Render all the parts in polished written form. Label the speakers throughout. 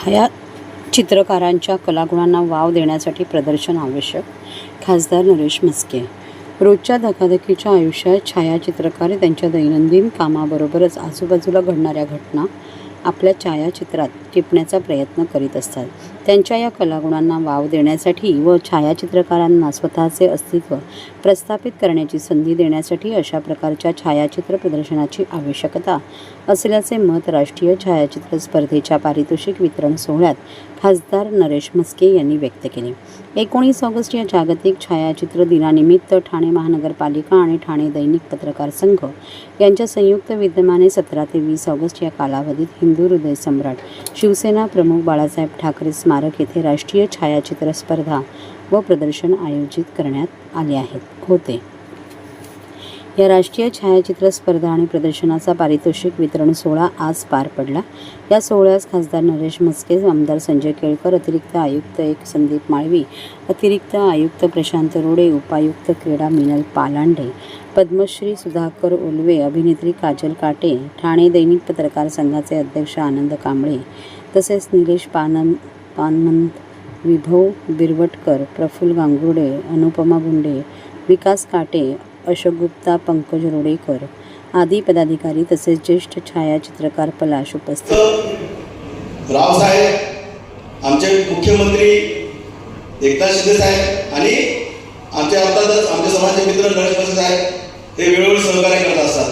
Speaker 1: छायाचित्रकारांच्या कलागुणांना वाव देण्यासाठी प्रदर्शन आवश्यक. खासदार नरेश म्हस्के. रोजच्या धकाधकीच्या आयुष्यात छायाचित्रकार त्यांच्या दैनंदिन कामाबरोबरच आजूबाजूला घडणाऱ्या घटना आपल्या छायाचित्रात टिपण्याचा प्रयत्न करीत असतात. त्यांच्या या कलागुणांना वाव देण्यासाठी व छायाचित्रकारांना स्वतःचे अस्तित्व प्रस्थापित करण्याची संधी देण्यासाठी अशा प्रकारच्या छायाचित्र प्रदर्शनाची आवश्यकता असल्याचे मत राष्ट्रीय छायाचित्र स्पर्धेच्या पारितोषिक वितरण सोहळ्यात खासदार नरेश म्हस्के यांनी व्यक्त केले. 19 ऑगस्ट या जागतिक छायाचित्र दिनानिमित्त ठाणे महानगरपालिका आणि ठाणे दैनिक पत्रकार संघ यांच्या संयुक्त विद्यमाने 17 ते 20 ऑगस्ट या कालावधीत हिंदू हृदय सम्राट शिवसेना प्रमुख बाळासाहेब ठाकरे स्मारक येथे राष्ट्रीय छायाचित्र स्पर्धा व प्रदर्शन आयोजित करण्यात आले होते. या राष्ट्रीय छायाचित्र स्पर्धा आणि प्रदर्शनाचा पारितोषिक वितरण सोहळा आज पार पडला. या सोहळ्यास खासदार नरेश म्हस्के, आमदार संजय केळकर, अतिरिक्त आयुक्त 1 संदीप माळवी, अतिरिक्त आयुक्त प्रशांत रोडे, उपायुक्त क्रीडा मिनल पालांडे, पद्मश्री सुधाकर ओलवे, अभिनेत्री काजल काटे, ठाणे दैनिक पत्रकार संघाचे अध्यक्ष आनंद कांबळे तसेच निलेश पानमंत, विभव बिरवटकर, प्रफुल्ल गांगुर्डे, अनुपमा गुंडे, विकास काटे, अशोक गुप्ता, पंकज रोडेकर आदी पदाधिकारी तसेच ज्येष्ठ छायाचित्रकार पलाश उपस्थित.
Speaker 2: रावसाहेब, आमचे मुख्यमंत्री एकनाथ शिंदे साहेब आणि आमच्या समाजाचे मित्र नरेश म्हस्के साहेब हे वेळोवेळी सहकार्य करत असतात.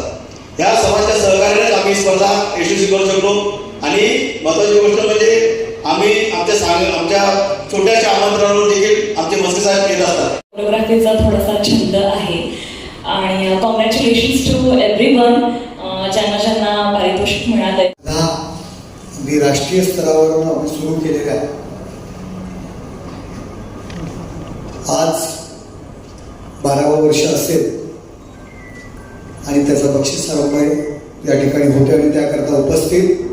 Speaker 2: या समाजाच्या सहकार्याने आम्ही स्पर्धा यशस्वी करू शकलो. आणि महत्त्वाची गोष्ट म्हणजे आम्ही आमच्या छोट्याशा आमंत्रणावर देखील आमचे म्हस्के साहेब येत असतात.
Speaker 3: फोटोग्राफीचा थोडासा छंद आहे आणि कॉंग्रॅच्युलेशन्स टू एव्हरीवन ज्यांना पारितोषिक मिळालंय.
Speaker 4: मी राष्ट्रीय स्तरावर आपण सुरू केलेलं आहे. आज 12वं वर्ष असेल आणि त्याचा बक्षीस समारंभ या ठिकाणी होते आणि त्याकरता उपस्थित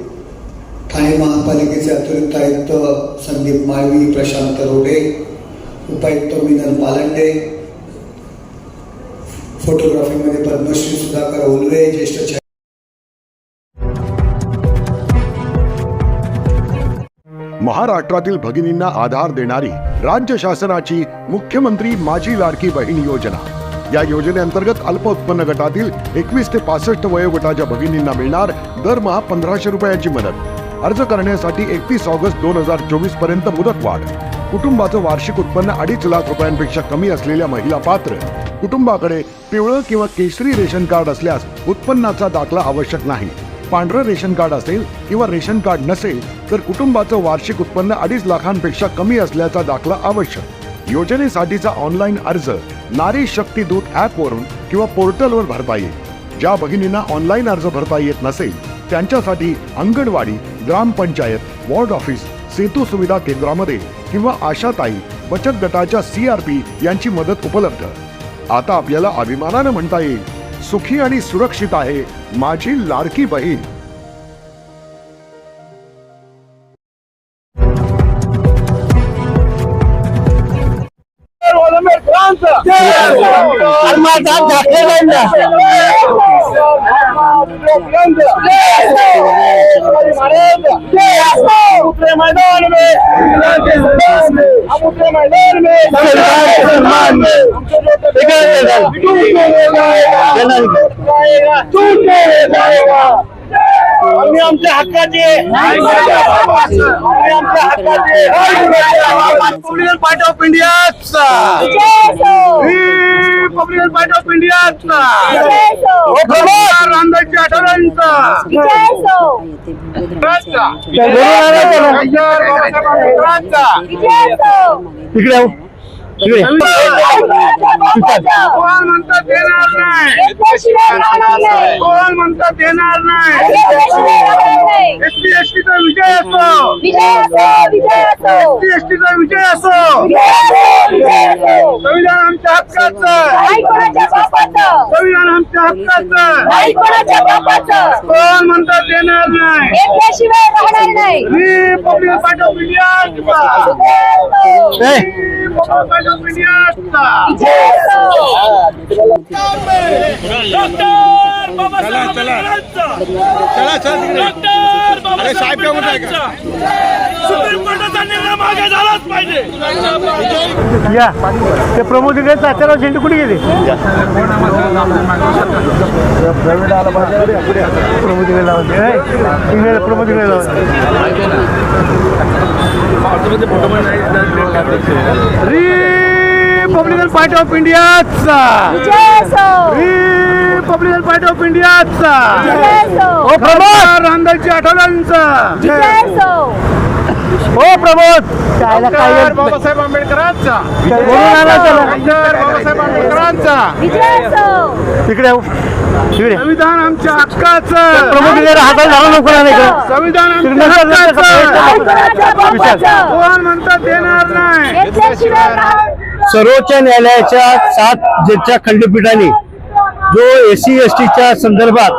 Speaker 4: ठाणे महापालिकेचे अतिरिक्त आयुक्त संदीप माळवी, प्रशांत रोडे, उपायुक्त मिनल पालांडे, फोटोग्राफीमध्ये पद्मश्री सुधाकर ओलवे, ज्येष्ठ
Speaker 5: महाराष्ट्रातील भगिनींना आधार देणारी राज्य शासनाची मुख्यमंत्री माझी लाडकी बहीण योजना. या योजनेअंतर्गत अल्प उत्पन्न गटातील 21 ते 65 वयोगटाच्या भगिनींना मिळणार दरमहा 1500 रुपयांची मदत. अर्ज करण्यासाठी 31 ऑगस्ट 2024 पर्यंत मुदतवाढ. कुटुंबाचं वार्षिक उत्पन्न 2.5 लाख रुपयांपेक्षा कमी असलेल्या महिला पात्र. कुटुंबाकडे पिवळं किंवा केशरी रेशन कार्ड असल्यास उत्पन्नाचा दाखला आवश्यक नाही. पांढरं रेशन कार्ड असेल किंवा रेशन कार्ड नसेल तर कुटुंबाचं वार्षिक उत्पन्न 2.5 लाखांपेक्षा कमी असल्याचा दाखला आवश्यक. योजनेसाठीचा ऑनलाईन अर्ज नारी शक्ती दूत ॲपवरून किंवा पोर्टलवर भरता येईल. ज्या भगिनींना ऑनलाईन अर्ज भरता येत नसेल त्यांच्यासाठी अंगणवाडी, ग्रामपंचायत, वॉर्ड ऑफिस, सेतू सुविधा केंद्रामध्ये किंवा आशाताई बचत गटाच्या CRP यांची मदत उपलब्ध. आता आपल्याला अभिमानानं म्हणता येईल, सुखी आणि सुरक्षित आहे माझी लाडकी बहीण.
Speaker 6: आम्ही आमच्या हक्काचे public party of India, public party of India, Ramdasji आठवलेंचा कोण म्हणतात देणार नाही, कोण म्हणतात देणार नाही. ST चा विजय असो, ST चा विजय असो. संविधान आमच्या हक्काचं, संविधान आमच्या हक्काचं. कोण म्हणतात देणार नाही. मी public party of India, public of India.
Speaker 2: चला चला चला चला. अरे साहेब काय म्हणताय का?
Speaker 6: सुप्रीम कोर्टाचा निर्णय मागे झालाच पाहिजे.
Speaker 7: या ते प्रमोद इकडे तात्याराव शेंडे कुठे गेले? प्रमोद इकडे लावते प्रमोद इकडे लावते. रिपब्लिकन पार्टी ऑफ इंडियाचा रिपब्लिकन पार्टी ऑफ इंडियाचा ओ प्रमोद रामदासजी आठवलेंचा हो प्रमोद बाबासाहेब आंबेडकरांचा बाबासाहेब आंबेडकरांचा तिकडे तिकडे संविधान आमच्या हक्काचं प्रमुख हातात झाला नको संविधान कोण म्हणतात देणार नाही. सर्वोच्च न्यायालयाच्या 7 जजच्या खंडपीठाने जो SC STच्या संदर्भात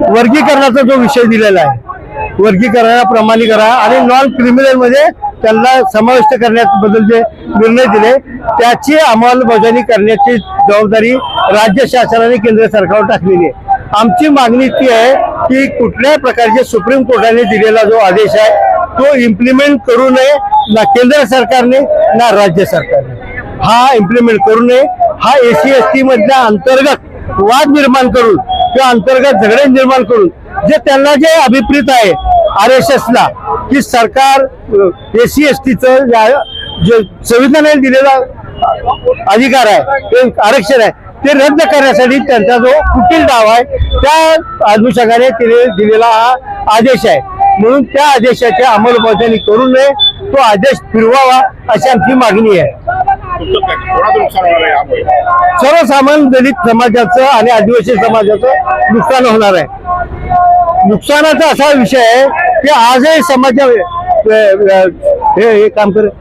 Speaker 7: वर्गीकरणाचा जो विषय दिलेला आहे, वर्गीकरणा प्रमाणीकरण आणि नॉन क्रिमिनल मध्ये त्यांना समाविष्ट करण्याबद्दल जे निर्णय दिले त्याची अंमलबजावणी करण्याची जबाबदारी राज्य शासनाने केंद्र सरकारवर टाकलेली आहे. आमची मागणी ती आहे की कुठल्याही प्रकारचे सुप्रीम कोर्टाने दिलेला जो आदेश आहे तो इम्प्लिमेंट करू नये, ना केंद्र सरकारने ना राज्य सरकारने हा इम्प्लिमेंट करू नये. हा SC ST मधल्या अंतर्गत वाद निर्माण करून किंवा अंतर्गत झगडे निर्माण करून जे त्यांना जे अभिप्रेत आहे RSS ला की सरकार SC STचं जे संविधानाने दिलेला अधिकार आहे ते आरक्षण आहे ते रद्द करण्यासाठी त्यांचा जो कुटील डाव आहे त्या अनुषंगाने तिने दिलेला हा आदेश आहे. म्हणून त्या आदेशाची अंमलबजावणी करू नये, तो आदेश फिरवावा अशी आमची मागणी आहे. सर्वसामान्य दलित समाजाचं आणि आदिवासी समाजाचं नुकसान होणार आहे. नुकसानाचा असा विषय आहे की आजही समाजा हे काम करत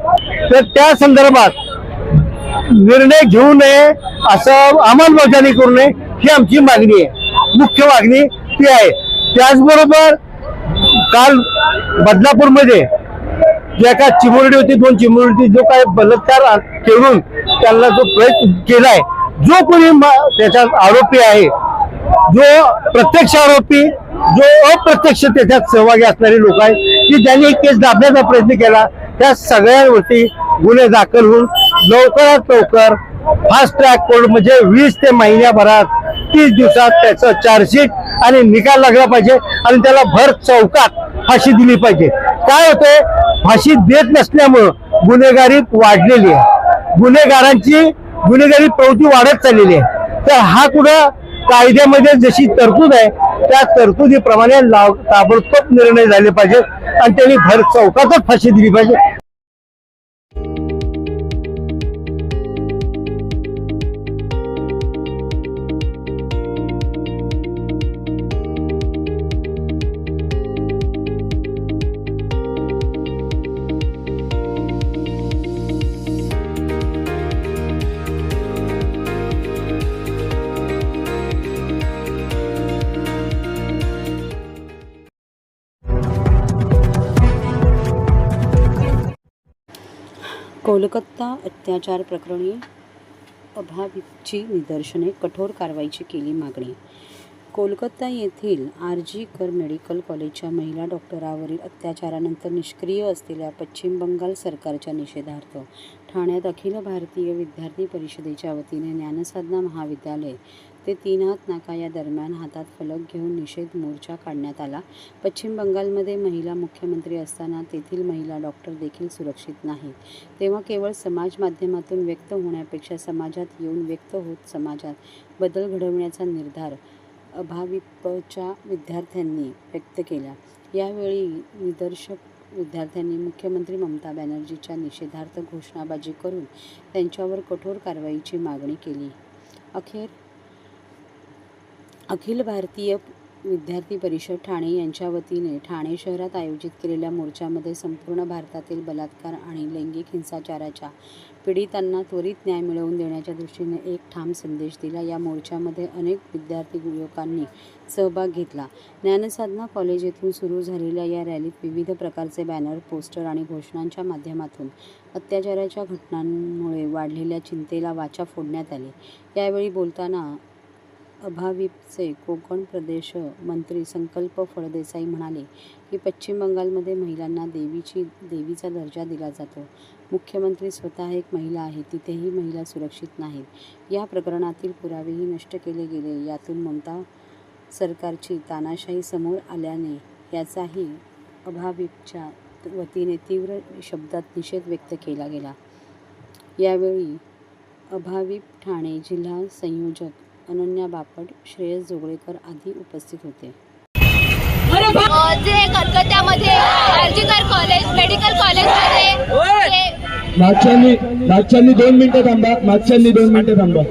Speaker 7: तर त्या संदर्भात निर्णय घेऊ नये, असं अंमलबजावणी करू नये ही आमची मागणी आहे. मुख्य मागणी ती आहे. त्याचबरोबर काल बदलापूरमध्ये जे एका चिमुरडी होती, 2 चिमुरडी जो काय बलात्कार करून त्यांना जो प्रयत्न केलाय, जो कोणी त्याच्यात आरोपी आहे, जो प्रत्यक्ष आरोपी, जो अप्रत्यक्ष त्याच्यात सहभागी असणारे लोक आहेत की ज्यांनी केस दाबण्याचा प्रयत्न केला, त्या सगळ्यांवरती गुन्हे दाखल होऊन लवकरात लवकर फास्ट ट्रॅक कोर्ट म्हणजे 20 ते महिन्याभरात 30 दिवसात त्याचं चार्जशीट आणि निकाल लागला पाहिजे आणि त्याला भर चौकात फाशी दिली पाहिजे. काय होतंय, फाशी देत नसल्यामुळं गुन्हेगारी वाढलेली आहे, गुन्हेगारी प्रवृत्ती वाढत चाललेली आहे. तर हा कुठं कायद्यामध्ये जशी तरतूद आहे त्या तरतुदीप्रमाणे ताबडतोब निर्णय झाले पाहिजे आणि त्यांनी भर चौकातच फाशी दिली पाहिजे.
Speaker 1: कोलकाता अत्याचार प्रकरणी अभाविपची निदर्शने, कठोर कारवाईची केली मागणी. कोलकाता येथील RG कर मेडिकल कॉलेजच्या महिला डॉक्टरावरील अत्याचारानंतर निष्क्रिय असलेल्या पश्चिम बंगाल सरकारच्या निषेधार्थ ठाण्यात अखिल भारतीय विद्यार्थी परिषदेच्या वतीने ज्ञानसाधना महाविद्यालय ते 3 हात नाका या दरम्यान हातात फलक घेऊन निषेध मोर्चा काढण्यात आला. पश्चिम बंगालमध्ये महिला मुख्यमंत्री असताना तेथील महिला डॉक्टर देखील सुरक्षित नाहीत, तेव्हा केवळ समाज माध्यमातून व्यक्त होण्यापेक्षा समाजात येऊन व्यक्त होत समाजात बदल घडवण्याचा निर्धार अभाविपच्या विद्यार्थ्यांनी व्यक्त केला. यावेळी निदर्शक विद्यार्थ्यांनी मुख्यमंत्री ममता बॅनर्जीच्या निषेधार्थ घोषणाबाजी करून त्यांच्यावर कठोर कारवाईची मागणी केली. अखिल भारतीय विद्यार्थी परिषद ठाणे यांच्या वतीने ठाणे शहरात आयोजित केलेल्या मोर्चामध्ये संपूर्ण भारतातील बलात्कार आणि लैंगिक हिंसाचाराच्या पीडितांना त्वरित न्याय मिळवून देण्याच्या दृष्टीने एक ठाम संदेश दिला. या मोर्चामध्ये अनेक विद्यार्थी युवकांनी सहभाग घेतला. ज्ञानसाधना कॉलेज येथून सुरू झालेल्या या रॅलीत विविध प्रकारचे बॅनर, पोस्टर आणि घोषणांच्या माध्यमातून अत्याचाराच्या घटनांमुळे वाढलेल्या चिंतेला वाचा फोडण्यात आली. यावेळी बोलताना अभाविपचे कोकण प्रदेश मंत्री संकल्प फळदेसाई म्हणाले की पश्चिम बंगालमध्ये महिलांना देवीचा दर्जा दिला जातो. मुख्यमंत्री स्वतः एक महिला आहे, तिथेही महिला सुरक्षित नाहीत. या प्रकरणातील पुरावेही नष्ट केले गेले. यातून ममता सरकारची तानाशाही समोर आल्याने याचाही अभाविपच्या वतीने तीव्र शब्दात निषेध व्यक्त केला गेला. यावेळी अभाविप ठाणे जिल्हा संयोजक अनन्या बापट, श्रेयस जोगळेकर आदी उपस्थित होते.
Speaker 8: जे कलकत्त्यामध्ये आर्जिकर कॉलेज मेडिकल कॉलेजमध्ये
Speaker 6: मागच्यांनी 2 मिनिटं थांबा.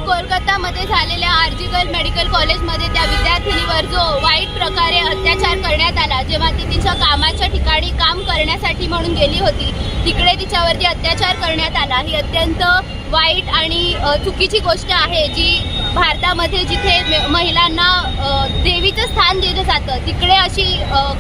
Speaker 8: कोलकातामध्ये झालेल्या आर्जिकर मेडिकल कॉलेजमध्ये त्या विद्यार्थिनीवर जो वाईट प्रकारे अत्याचार करण्यात आला, जेव्हा ती तिच्या कामाच्या ठिकाणी काम करण्यासाठी म्हणून गेली होती, तिकडे तिच्यावरती अत्याचार करण्यात आला. ही अत्यंत वाईट आणि चुकीची गोष्ट आहे, जी भारतामध्ये जिथे महिलांना देवीचं स्थान दिलं जातं तिकडे अशी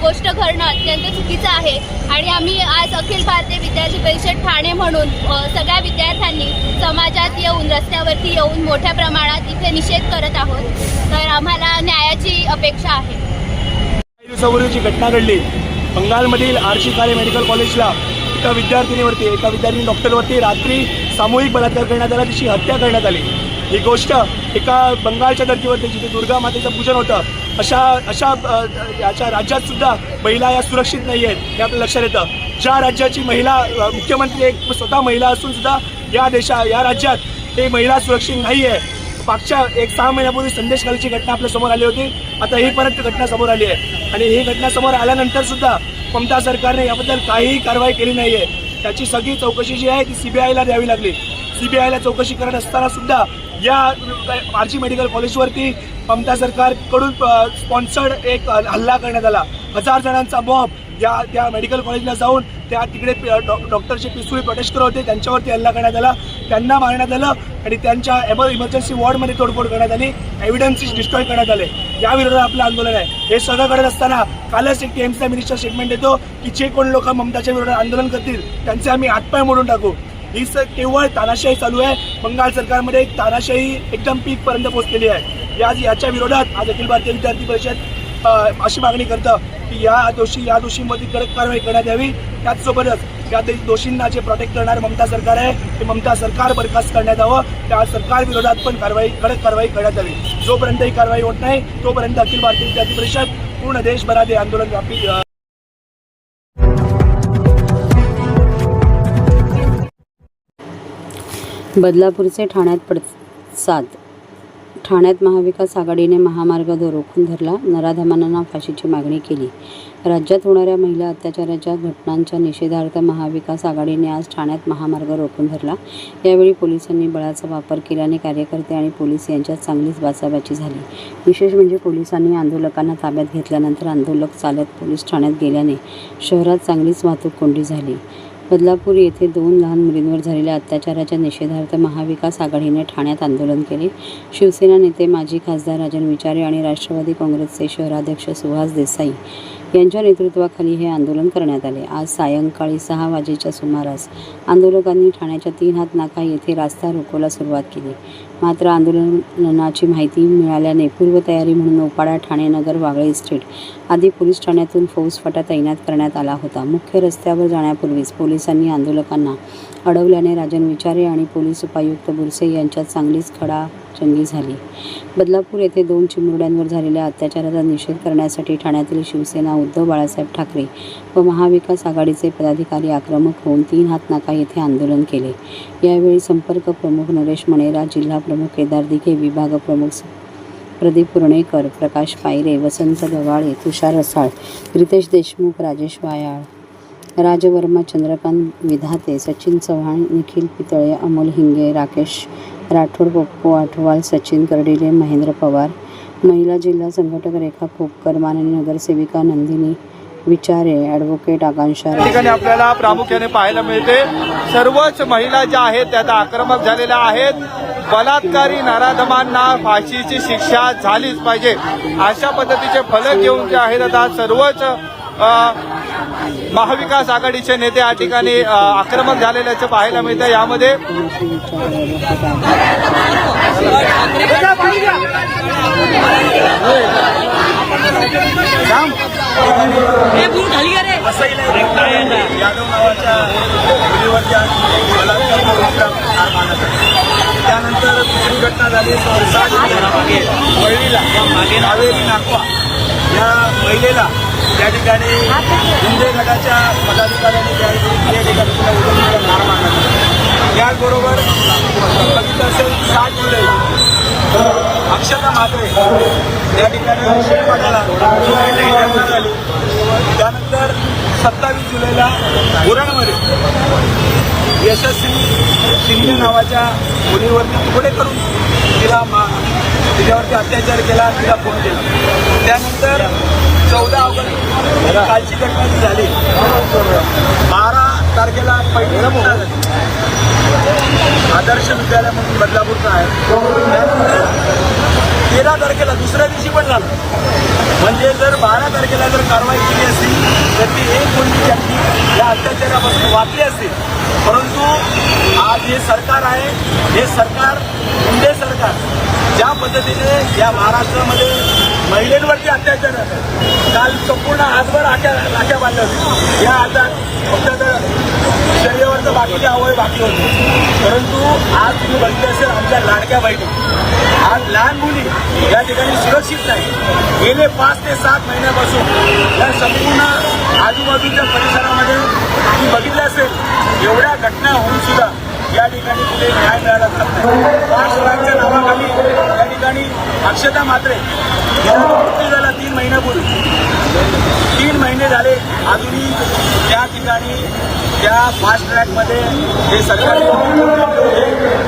Speaker 8: गोष्ट घडणं अत्यंत चुकीचं आहे. आणि आम्ही आज अखिल भारतीय विद्यार्थी परिषद ठाणे म्हणून सगळ्या विद्यार्थ्यांनी समाजात येऊन रस्त्यावरती येऊन मोठ्या प्रमाणात इथे निषेध करत आहोत. तर आम्हाला न्यायाची अपेक्षा आहे.
Speaker 9: काही दिवसापूर्वीची घटना घडली बंगालमधील आरशी काळे मेडिकल कॉलेजला एका विद्यार्थी डॉक्टरवरती रात्री सामूहिक बलात्कार करण्यात आला, तिची हत्या करण्यात आली. ही गोष्ट एका बंगालच्या धर्तीवरती जिथे दुर्गा मातेचं पूजन होतं याच्या राज्यात सुद्धा महिला या सुरक्षित नाही आहेत हे आपल्या लक्षात येतं. ज्या राज्याची महिला मुख्यमंत्री एक स्वतः महिला असून सुद्धा या राज्यात ते महिला सुरक्षित नाही आहे. मागच्या 6 महिन्यापूर्वी संदेशखालीची घटना आपल्या समोर आली होती. आता ही परत घटना समोर आली आहे आणि ही घटना समोर आल्यानंतर सुद्धा ममता सरकारने याबद्दल काहीही कारवाई केली नाही आहे. त्याची सगळी चौकशी जी आहे ती CBIला द्यावी लागली. CBIला चौकशी करत असताना सुद्धा या आरजी मेडिकल कॉलेजवरती ममता सरकारकडून स्पॉन्सर्ड एक हल्ला करण्यात आला. 1000 जणांचा मॉब त्या मेडिकल कॉलेजला जाऊन तिकडे डॉक्टरचे पिस्तुल प्रोटेस्ट करत होते, त्यांच्यावरती हल्ला करण्यात आला, त्यांना मारण्यात आलं आणि त्यांच्या इमर्जन्सी वॉर्डमध्ये तोडफोड करण्यात आली, एव्हिडन्सेस डिस्ट्रॉय करण्यात आले. या विरोधात आपलं आंदोलन आहे. हे सगळं करत असताना कालच एक TMCचा मिनिस्टर स्टेटमेंट देतो की जे कोण लोक ममताच्या विरोधात आंदोलन करतील त्यांचे आम्ही हातपाय मोडून टाकू. ही केवळ तानाशाही चालू आहे. बंगाल सरकारमध्ये एक तानाशाही एकदम पीकपर्यंत पोहोचलेली आहे. याच्या विरोधात आज अखिल भारतीय विद्यार्थी परिषद अशी मागणी करतं की या दोषींवरती कडक कारवाई करण्यात यावी. त्याचसोबतच या दोषींना जे प्रोटेक्ट करणार ममता सरकार आहे ते ममता सरकार बरखास्त करण्यात यावं. त्या सरकार विरोधात पण कडक कारवाई करण्यात यावी. जोपर्यंत ही कारवाई होत नाही तोपर्यंत अखिल भारतीय विद्यार्थी परिषद पूर्ण देशभरात हे आंदोलन व्यापी.
Speaker 1: बदलापूरचे ठाण्यात पडसाद. ठाण्यात महाविकास आघाडीने महामार्ग रोखून धरला. नराधमांना फाशीची मागणी केली. राज्यात होणाऱ्या महिला अत्याचाराच्या घटनांच्या निषेधार्थ महाविकास आघाडीने आज ठाण्यात महामार्ग रोखून धरला. यावेळी पोलिसांनी बळाचा वापर केल्याने कार्यकर्ते आणि पोलीस यांच्यात चांगलीच बाचाबाची झाली. विशेष म्हणजे पोलिसांनी आंदोलकांना ताब्यात घेतल्यानंतर आंदोलक चालत पोलीस ठाण्यात गेल्याने शहरात चांगलीच वाहतूक कोंडी झाली. बदलापूर येथे 2 लहान मुलींवर झालेल्या अत्याचाराच्या निषेधार्थ महाविकास आघाडीने ठाण्यात आंदोलन केले. शिवसेना नेते माजी खासदार राजन विचारे आणि राष्ट्रवादी काँग्रेसचे शहराध्यक्ष सुहास देसाई यांच्या नेतृत्वाखाली हे आंदोलन करण्यात आले. आज सायंकाळी 6 वाजेच्या सुमारास आंदोलकांनी ठाण्याच्या 3 हात नाका येथे रास्ता रोकोला सुरुवात केली. मात्र आंदोलनाची माहिती मिळाल्याने पूर्वतयारी म्हणून ओपाडा, ठाणे नगर, वागळे इस्टेट आदी पोलीस ठाण्यातून फौजफाटा तैनात करण्यात आला होता. मुख्य रस्त्यावर जाण्यापूर्वीच पोलिसांनी आंदोलकांना अडवल्याने राजन विचारे आणि पोलीस उपायुक्त बुरसे यांच्यात चांगलीच खडाजंगी झाली. बदलापूर येथे 2 चिमुरड्यांवर झालेल्या अत्याचाराचा निषेध करण्यासाठी ठाण्यातील शिवसेना, उद्धव बाळासाहेब ठाकरे व महाविकास आघाडीचे पदाधिकारी आक्रमक होऊन 3 हात नाका येथे आंदोलन केले. यावेळी संपर्क प्रमुख नरेश मणेरा, जिल्हा प्रमुख केदार दिघे, विभाग प्रमुख प्रदीप पुर्णेकर, प्रकाश पायरे, वसंत गवाळे, तुषार रसाळ, रितेश देशमुख, राजेश वायाळ, राज वर्मा, चंद्रकांत विधाते, सचिन चव्हाण, निखिल पितळे, अमोल हिंगे, राकेश राठोड, पप्पू आठवाल, सचिन कर्डिले, महेंद्र पवार, महिला जिल्हा संघटक रेखा खोपकर, माननीय नगरसेविका नंदिनी विचारे, ॲडव्होकेट आकांक्षा.
Speaker 10: या ठिकाणी आपल्याला प्रामुख्याने पाहायला मिळते सर्वच महिला ज्या आहेत त्या आता आक्रमक झालेल्या आहेत. बलात्कारी नराधमांना फाशीची शिक्षा झालीच पाहिजे अशा पद्धतीचे फलक घेऊन जे आहेत आता सर्वच महाविकास आघाडीचे नेते या ठिकाणी आक्रमक झालेल्याचे पाहायला मिळतं. यामध्ये यादव नावाच्या मुलीवरच्या बलात्कार त्यानंतर दुसरी घटना झाली वळलीला कावेरी नागवा या महिलेला त्या ठिकाणी हिंदे गटाच्या पदाधिकाऱ्यांनी त्या ठिकाणी तिला उद्योगाला मार मारला. त्याचबरोबर बघितलं असेल 7 जुलै अक्षता म्हात्रे त्या ठिकाणी शिवपाटाला झाली. त्यानंतर 27 जुलैला उरणमध्ये यशस्वी शिंदे नावाच्या मुलीवरती तुकडे करून तिच्यावरती अत्याचार केला, तिला फोन केला. त्यानंतर 14 ऑगस्ट कालची घटना जी झाली, 12 तारखेला पहिली घटना झाली आदर्श विद्यालय म्हणून बदलापूरचा आहे. त्यानंतर 13 तारखेला दुसऱ्या दिवशी पण झालं. म्हणजे जर 12 तारखेला जर कारवाई केली असती तर ती एक मुलगी व्यक्ती या अत्याचारापासून वाचली असती. परंतु आज हे सरकार आहे, हे सरकार शिंदे सरकार ज्या पद्धतीने या महाराष्ट्रामध्ये महिलांवरती अत्याचार होतात. काल संपूर्ण आजभर राख्या बांधल्या होत्या. या आता फक्त शरीरावरचं बाकीचे अवयव बाकी होते. परंतु आज तुम्ही बघितलं असेल आमच्या लाडक्या बहिणी, आज लहान मुली या ठिकाणी सुरक्षित नाही. गेले 5 ते 7 महिन्यापासून या संपूर्ण आजूबाजूच्या परिसरामध्ये तुम्ही बघितलं असेल एवढ्या घटना होऊन सुद्धा या ठिकाणी कुठे न्याय मिळाला जात नाही. 5 लाखच्या नावाखाली या ठिकाणी अक्षता म्हात्रे याचा मृत्यू झाला 3 महिन्यापूर्वी. 3 महिने झाले अजूनही त्या ठिकाणी त्या फास्ट ट्रॅकमध्ये जे सरकारी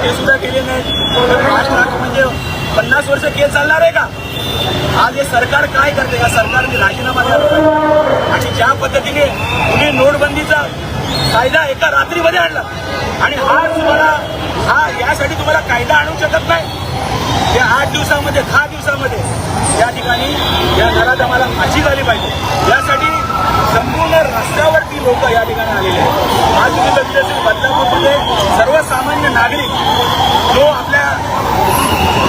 Speaker 10: ते सुद्धा केले नाही. फास्ट ट्रॅक म्हणजे 50 वर्ष केस चालणार आहे का? आज हे सरकार काय करते? या सरकारने राजीनामा द्यायला पाहिजे. आणि ज्या पद्धतीने पुणे नोटबंदीचा कायदा एका रात्रीमध्ये आणला आणि यासाठी तुम्हाला कायदा आणू शकत नाही. या 8 दिवसामध्ये 10 दिवसामध्ये या ठिकाणी या नराधमाला फाशी झाली पाहिजे. यासाठी संपूर्ण रस्त्यावरती लोक या ठिकाणी आलेले आहेत. आज तुम्ही बघितलं असेल बदलापूरमध्ये सर्वसामान्य नागरिक जो आपल्या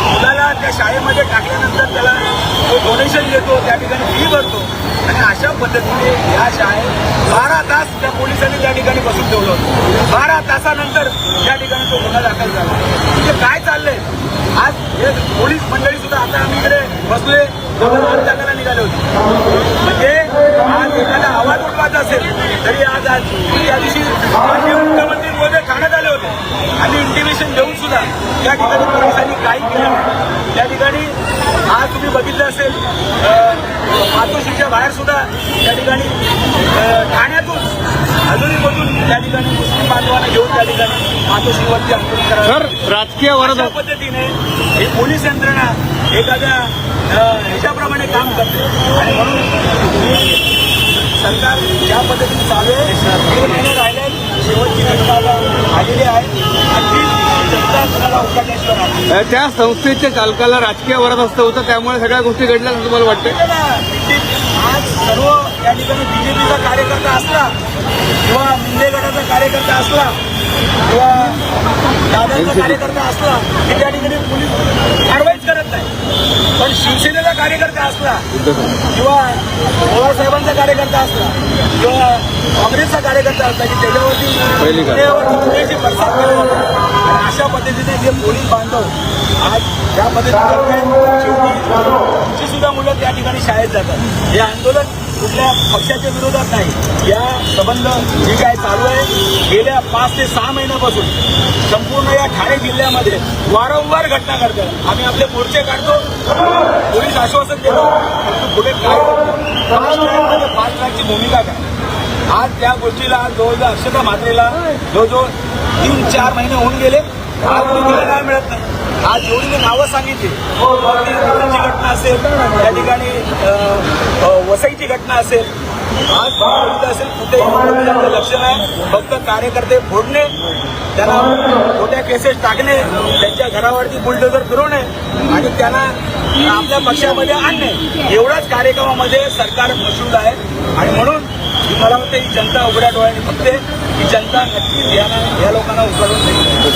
Speaker 10: मुलाला त्या शाळेमध्ये टाकल्यानंतर त्याला तो डोनेशन देतो, त्या ठिकाणी फी भरतो आणि अशा पद्धतीने या शाळेत 12 तास त्या पोलिसांनी त्या ठिकाणी बसून ठेवलं होतं. 12 तासानंतर त्या ठिकाणी तो गुन्हा दाखल झाला. म्हणजे काय चाललंय आज हे पोलीस मंडळी सुद्धा आता आम्ही इकडे बसलोय टाकायला निघाले होते. म्हणजे आज एखादा आवाज उठवायचा असेल तरी आज त्या दिवशी मुख्यमंत्री महोदय ठाण्यात आले होते आणि इंटिमेशन देऊन सुद्धा त्या ठिकाणी पोलिसांनी काही केलं नाही. त्या ठिकाणी आज तुम्ही बघितलं असेल मातोश्रीच्या बाहेर सुद्धा त्या ठिकाणी ठाण्यातून अजूनही मधून त्या ठिकाणी मुस्लिम बांधवांना घेऊन त्या ठिकाणी मातोश्रीवरती आंदोलन करावं.
Speaker 7: राजकीय
Speaker 10: अशा पद्धतीने ही पोलीस यंत्रणा एखाद्या ह्याच्याप्रमाणे काम करते आणि म्हणून सरकार ज्या पद्धतीने चालू आहे 3 महिने राहिले, शेवटची घटना आलेली आहे. जनता कुणाला उकाटल्याशिवाय
Speaker 7: त्या संस्थेच्या चालकाला राजकीय वरद असतं होतं, त्यामुळे सगळ्या गोष्टी घडल्या असं तुम्हाला वाटतं?
Speaker 10: आज सर्व या ठिकाणी बीजेपीचा कार्यकर्ता असला किंवा शिंदे गटाचा कार्यकर्ता असला किंवा दादांचा कार्यकर्ता असला की त्या ठिकाणी पोलीस कारवाईच करत नाही. पण शिवसेनेचा कार्यकर्ता असला किंवा पवारसाहेबांचा कार्यकर्ता असला किंवा काँग्रेसचा कार्यकर्ता असला की त्याच्यावरती बरसात केली जाते. अशा पद्धतीने जे पोलीस बांधव आज ज्या पद्धतीने शेवटी सुद्धा मुलं त्या ठिकाणी शाळेत जातात. हे आंदोलन कुठल्या पक्षाच्या विरोधात नाही. या संबंध जे काय चालू आहे गेल्या 5 ते 6 महिन्यापासून संपूर्ण या ठाणे जिल्ह्यामध्ये वारंवार घटना घडतात. आम्ही आपले मोर्चे काढतो, पोलीस आश्वासन देतो, परंतु पुढे काय फास्ट ट्रॅकची भूमिका काय? आज त्या गोष्टीला जवळजवळ अक्षता म्हात्रेला जवळजवळ 3-4 महिने होऊन गेले, आज तिला नाही मिळत नाही. आज जेवढी मी नावं सांगितली, ची घटना असेल, त्या ठिकाणी वसईची घटना असेल, आज बघितलं असेल कुठेही लक्ष नाही. फक्त कार्यकर्ते फोडणे, त्यांना खोट्या केसेस टाकणे, त्यांच्या घरावरती बुलडोजर फिरवणे आणि त्यांना आपल्या पक्षामध्ये आणणे, एवढ्याच कार्यक्रमामध्ये सरकार मशगूल आहे. आणि म्हणून मला वाटतं ही जनता उघड्या डोळ्याने बघते, ही जनता नक्कीच या लोकांना उचलून देईल.